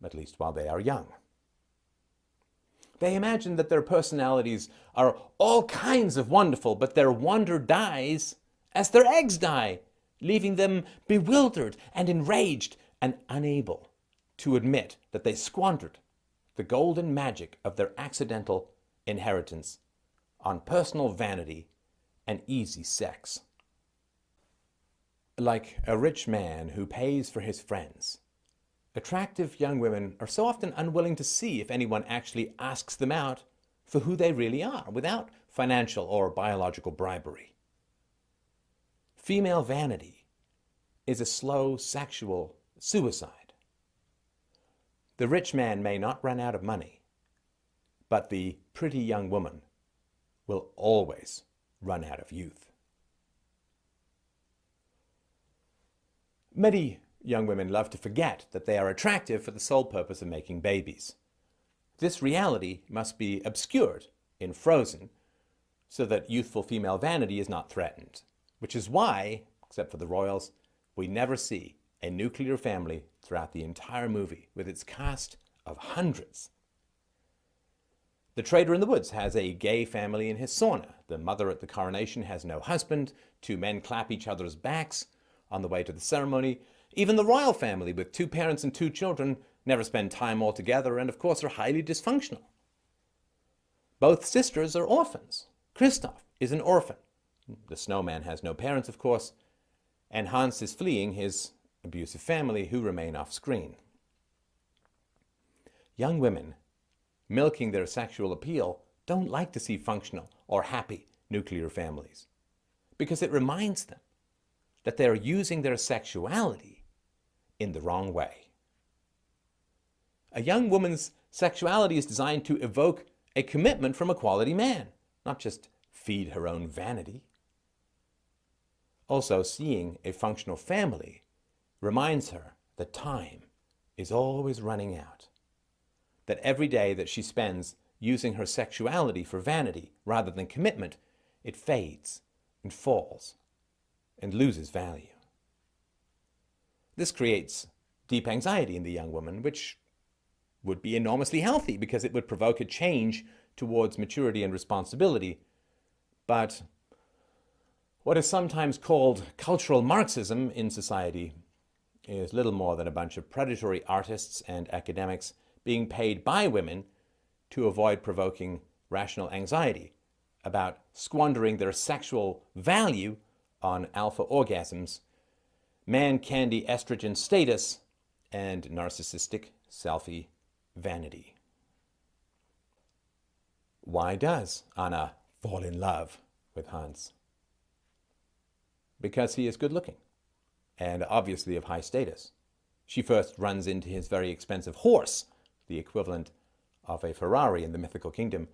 at least while they are young. They imagine that their personalities are all kinds of wonderful, but their wonder dies as their eggs die, leaving them bewildered and enraged and unable to admit that they squandered the golden magic of their accidental inheritance on personal vanity and easy sex. Like a rich man who pays for his friends, attractive young women are so often unwilling to see if anyone actually asks them out for who they really are, without financial or biological bribery. Female vanity is a slow sexual suicide. The rich man may not run out of money, but the pretty young woman will always run out of youth. Many young women love to forget that they are attractive for the sole purpose of making babies. This reality must be obscured in Frozen so that youthful female vanity is not threatened, which is why, except for the royals, we never see a nuclear family throughout the entire movie with its cast of hundreds. The Trader in the Woods has a gay family in his sauna. The mother at the coronation has no husband. Two men clap each other's backs on the way to the ceremony. Even the royal family, with two parents and two children, never spend time all together and, of course, are highly dysfunctional. Both sisters are orphans. Kristoff is an orphan. The snowman has no parents, of course, and Hans is fleeing his abusive family, who remain off screen. Young women milking their sexual appeal don't like to see functional or happy nuclear families because it reminds them that they are using their sexuality in the wrong way. A young woman's sexuality is designed to evoke a commitment from a quality man, not just feed her own vanity. Also, seeing a functional family reminds her that time is always running out, that every day that she spends using her sexuality for vanity rather than commitment, it fades and falls and loses value. This creates deep anxiety in the young woman, which would be enormously healthy because it would provoke a change towards maturity and responsibility. But what is sometimes called cultural Marxism in society is little more than a bunch of predatory artists and academics being paid by women to avoid provoking rational anxiety about squandering their sexual value on alpha orgasms, man-candy estrogen status, and narcissistic selfie vanity. Why does Anna fall in love with Hans? Because he is good looking and obviously of high status. She first runs into his very expensive horse, the equivalent of a Ferrari in the mythical kingdom,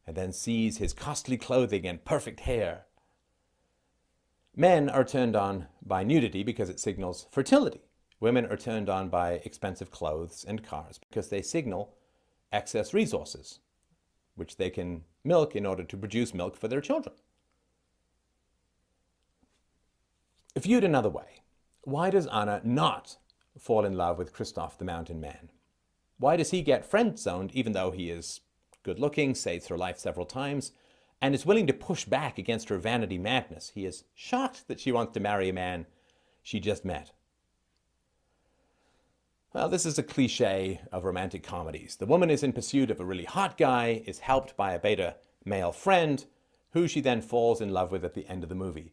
and then sees his costly clothing and perfect hair. Men are turned on by nudity because it signals fertility. Women are turned on by expensive clothes and cars because they signal excess resources, which they can milk in order to produce milk for their children. Viewed another way, why does Anna not fall in love with Kristoff the Mountain Man? Why does he get friend-zoned even though he is good-looking, saves her life several times, and is willing to push back against her vanity madness? He is shocked that she wants to marry a man she just met. Well, this is a cliche of romantic comedies. The woman is in pursuit of a really hot guy, is helped by a beta male friend, who she then falls in love with at the end of the movie.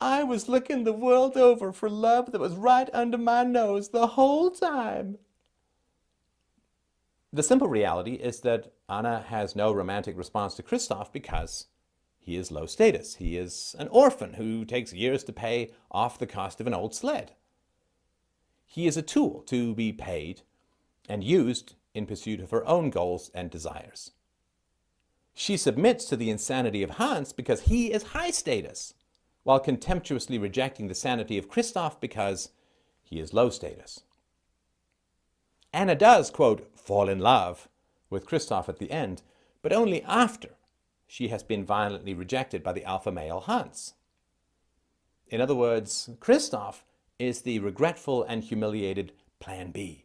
I was looking the world over for love that was right under my nose the whole time. The simple reality is that Anna has no romantic response to Kristoff because he is low status. He is an orphan who takes years to pay off the cost of an old sled. He is a tool to be paid and used in pursuit of her own goals and desires. She submits to the insanity of Hans because he is high status, while contemptuously rejecting the sanity of Kristoff because he is low status. Anna does, quote, fall in love with Kristoff at the end, but only after she has been violently rejected by the alpha male Hans. In other words, Kristoff is the regretful and humiliated Plan B.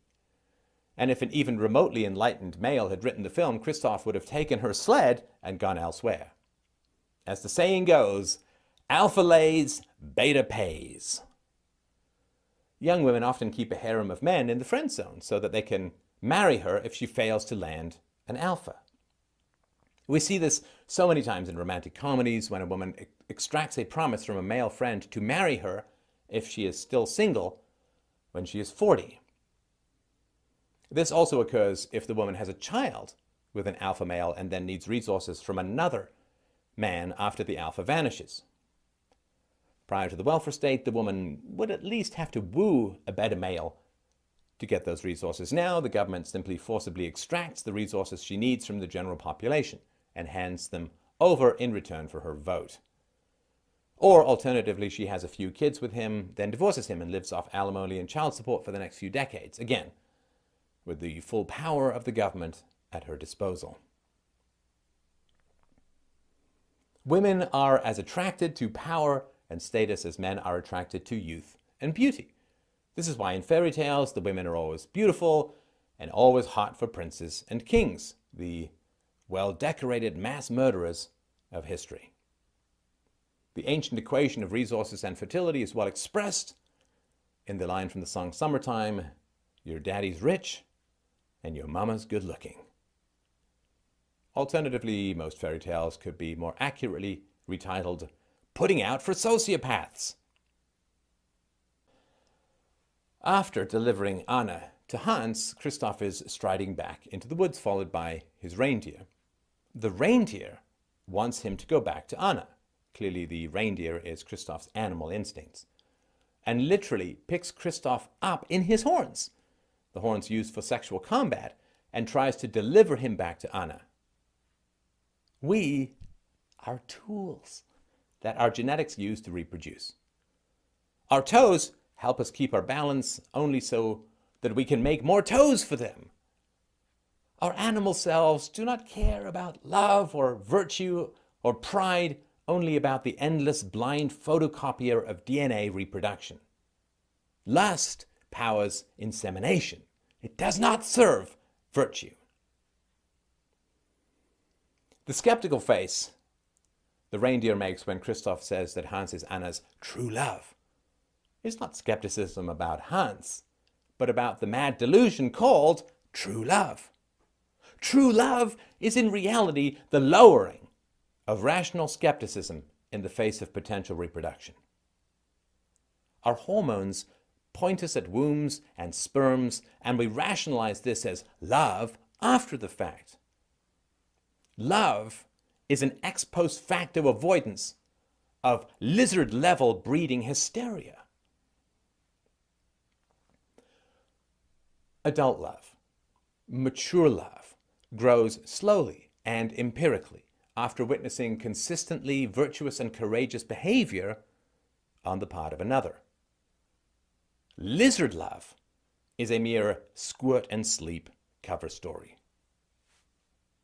And if an even remotely enlightened male had written the film, Christoph would have taken her sled and gone elsewhere. As the saying goes, alpha lays, beta pays. Young women often keep a harem of men in the friend zone so that they can marry her if she fails to land an alpha. We see this so many times in romantic comedies when a woman extracts a promise from a male friend to marry her if she is still single when she is 40. This also occurs if the woman has a child with an alpha male and then needs resources from another man after the alpha vanishes. Prior to the welfare state, the woman would at least have to woo a beta male to get those resources. Now, the government simply forcibly extracts the resources she needs from the general population and hands them over in return for her vote. Or alternatively, she has a few kids with him, then divorces him and lives off alimony and child support for the next few decades, again, with the full power of the government at her disposal. Women are as attracted to power and status as men are attracted to youth and beauty. This is why in fairy tales the women are always beautiful and always hot for princes and kings, the well-decorated mass murderers of history. The ancient equation of resources and fertility is well expressed in the line from the song Summertime, your daddy's rich and your mama's good looking. Alternatively, most fairy tales could be more accurately retitled, Putting Out for Sociopaths. After delivering Anna to Hans, Christoph is striding back into the woods, followed by his reindeer. The reindeer wants him to go back to Anna. Clearly, the reindeer is Christoph's animal instincts, and literally picks Christoph up in his horns, the horns used for sexual combat, and tries to deliver him back to Anna. We are tools that our genetics use to reproduce. Our toes help us keep our balance only so that we can make more toes for them. Our animal selves do not care about love or virtue or pride, only about the endless blind photocopier of DNA reproduction. Lust powers insemination. It does not serve virtue. The skeptical face the reindeer makes when Christoph says that Hans is Anna's true love is not skepticism about Hans, but about the mad delusion called true love. True love is in reality the lowering of rational skepticism in the face of potential reproduction. Our hormones point us at wombs and sperms, and we rationalize this as love after the fact. Love is an ex post facto avoidance of lizard-level breeding hysteria. Adult love, mature love, grows slowly and empirically after witnessing consistently virtuous and courageous behavior on the part of another. Lizard love is a mere squirt and sleep cover story.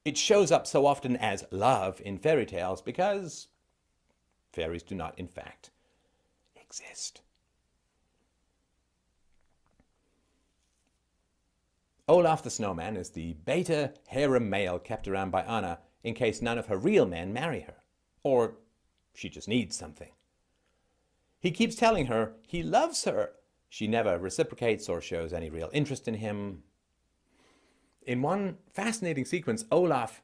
It shows up so often as love in fairy tales because fairies do not, in fact, exist. Olaf the Snowman is the beta harem male kept around by Anna in case none of her real men marry her, or she just needs something. He keeps telling her he loves her. She never reciprocates or shows any real interest in him. In one fascinating sequence, Olaf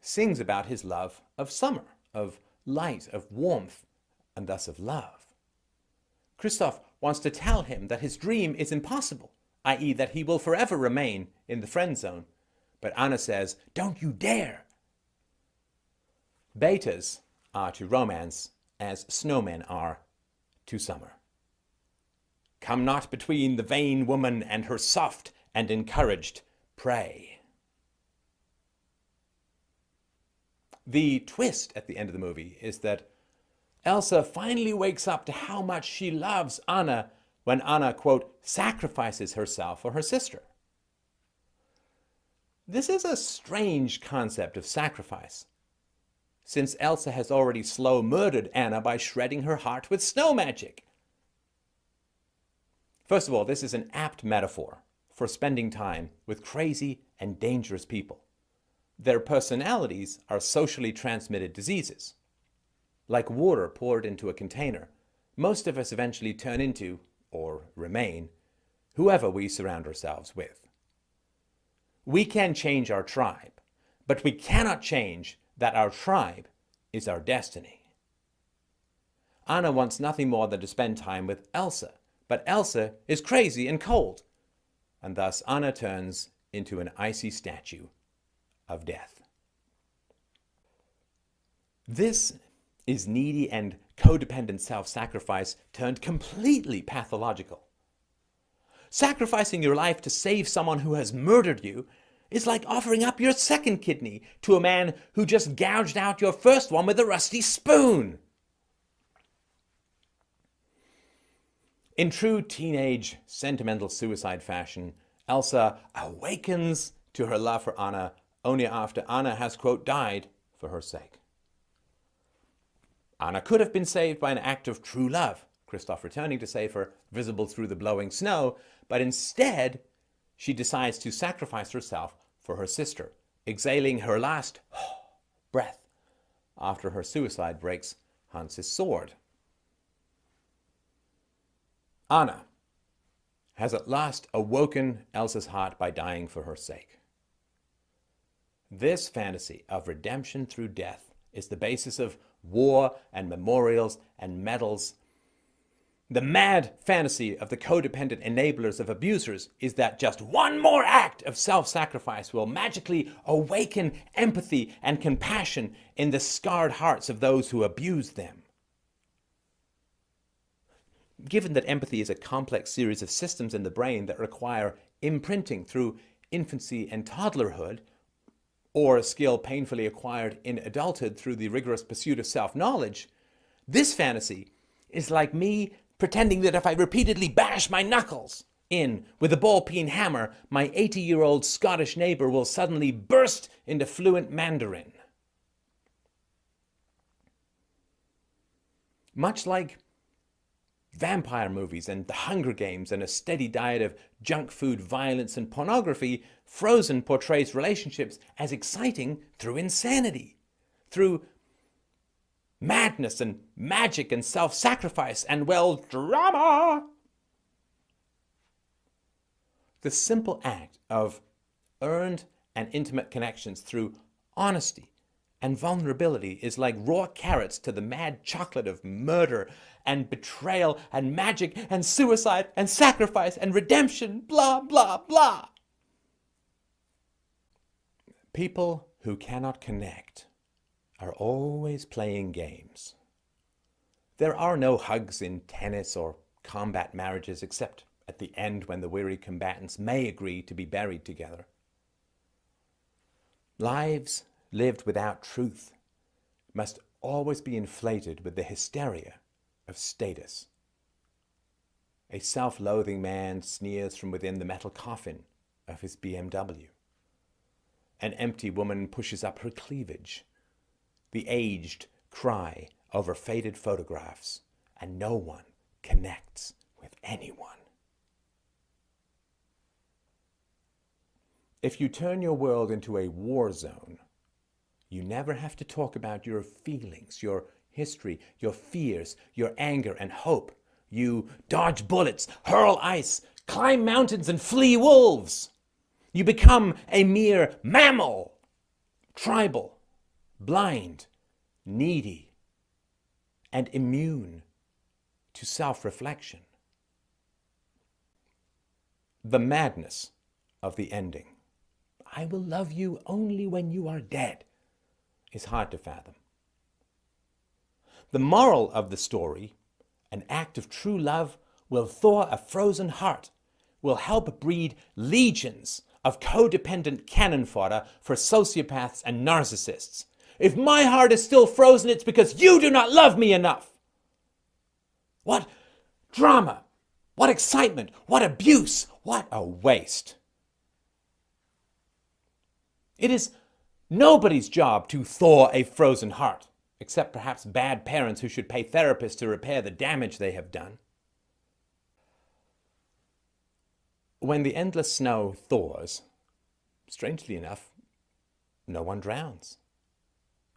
sings about his love of summer, of light, of warmth, and thus of love. Christoph wants to tell him that his dream is impossible, i.e. that he will forever remain in the friend zone. But Anna says, "Don't you dare." Betas are to romance as snowmen are to summer. Come not between the vain woman and her soft and encouraged prey. The twist at the end of the movie is that Elsa finally wakes up to how much she loves Anna when Anna, quote, sacrifices herself for her sister. This is a strange concept of sacrifice, since Elsa has already slow murdered Anna by shredding her heart with snow magic. First of all, this is an apt metaphor for spending time with crazy and dangerous people. Their personalities are socially transmitted diseases. Like water poured into a container, most of us eventually turn into, or remain, whoever we surround ourselves with. We can change our tribe, but we cannot change that our tribe is our destiny. Anna wants nothing more than to spend time with Elsa, but Elsa is crazy and cold, and thus Anna turns into an icy statue of death. This is needy and codependent self-sacrifice turned completely pathological. Sacrificing your life to save someone who has murdered you is like offering up your second kidney to a man who just gouged out your first one with a rusty spoon. In true teenage sentimental suicide fashion, Elsa awakens to her love for Anna only after Anna has, quote, died for her sake. Anna could have been saved by an act of true love, Kristoff returning to save her, visible through the blowing snow, but instead she decides to sacrifice herself for her sister, exhaling her last breath after her suicide breaks Hans's sword. Anna has at last awoken Elsa's heart by dying for her sake. This fantasy of redemption through death is the basis of war and memorials and medals. The mad fantasy of the codependent enablers of abusers is that just one more act of self-sacrifice will magically awaken empathy and compassion in the scarred hearts of those who abuse them. Given that empathy is a complex series of systems in the brain that require imprinting through infancy and toddlerhood, or a skill painfully acquired in adulthood through the rigorous pursuit of self-knowledge, this fantasy is like me pretending that if I repeatedly bash my knuckles in with a ball-peen hammer, my 80-year-old Scottish neighbor will suddenly burst into fluent Mandarin. Much like vampire movies and the Hunger Games and a steady diet of junk food, violence, and pornography, Frozen portrays relationships as exciting through insanity, through madness and magic and self-sacrifice and, well, drama. The simple act of earned and intimate connections through honesty and vulnerability is like raw carrots to the mad chocolate of murder and betrayal and magic and suicide and sacrifice and redemption, blah, blah, blah. People who cannot connect are always playing games. There are no hugs in tennis or combat marriages except at the end when the weary combatants may agree to be buried together. Lives lived without truth must always be inflated with the hysteria of status. A self-loathing man sneers from within the metal coffin of his BMW. An empty woman pushes up her cleavage. The aged cry over faded photographs, and no one connects with anyone. If you turn your world into a war zone, you never have to talk about your feelings, your history, your fears, your anger and hope. You dodge bullets, hurl ice, climb mountains and flee wolves. You become a mere mammal, tribal, blind, needy, and immune to self-reflection. The madness of the ending, I will love you only when you are dead, is hard to fathom. The moral of the story, an act of true love will thaw a frozen heart, will help breed legions of codependent cannon fodder for sociopaths and narcissists. If my heart is still frozen, it's because you do not love me enough. What drama, what excitement, what abuse, what a waste. It is nobody's job to thaw a frozen heart, except perhaps bad parents who should pay therapists to repair the damage they have done. When the endless snow thaws, strangely enough, no one drowns.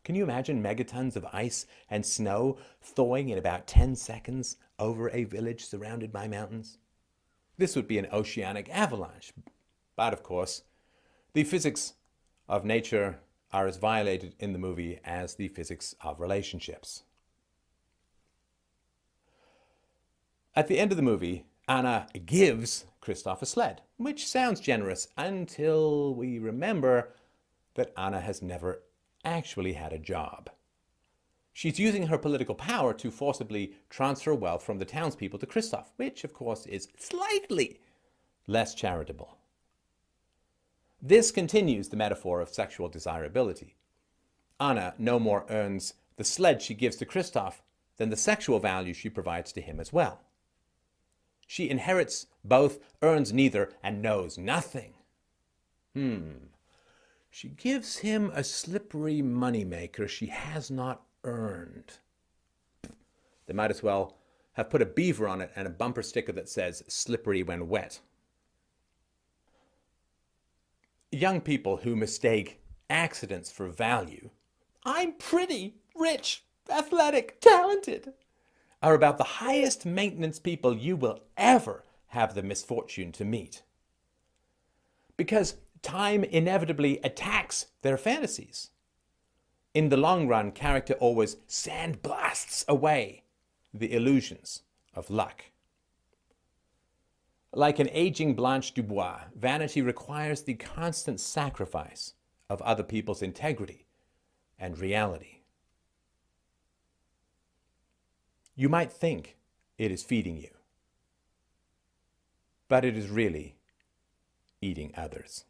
Can you imagine megatons of ice and snow thawing in about 10 seconds over a village surrounded by mountains? This would be an oceanic avalanche. But of course, the physics of nature are as violated in the movie as the physics of relationships. At the end of the movie, Anna gives Kristoff a sled, which sounds generous until we remember that Anna has never actually had a job. She's using her political power to forcibly transfer wealth from the townspeople to Kristoff, which of course is slightly less charitable. This continues the metaphor of sexual desirability. Anna no more earns the sled she gives to Kristoff than the sexual value she provides to him as well. She inherits both, earns neither, and knows nothing. She gives him a slippery moneymaker she has not earned. They might as well have put a beaver on it and a bumper sticker that says, "Slippery when wet." Young people who mistake accidents for value, "I'm pretty, rich, athletic, talented," are about the highest maintenance people you will ever have the misfortune to meet. Because time inevitably attacks their fantasies. In the long run, character always sandblasts away the illusions of luck. Like an aging Blanche Dubois, vanity requires the constant sacrifice of other people's integrity and reality. You might think it is feeding you, but it is really eating others.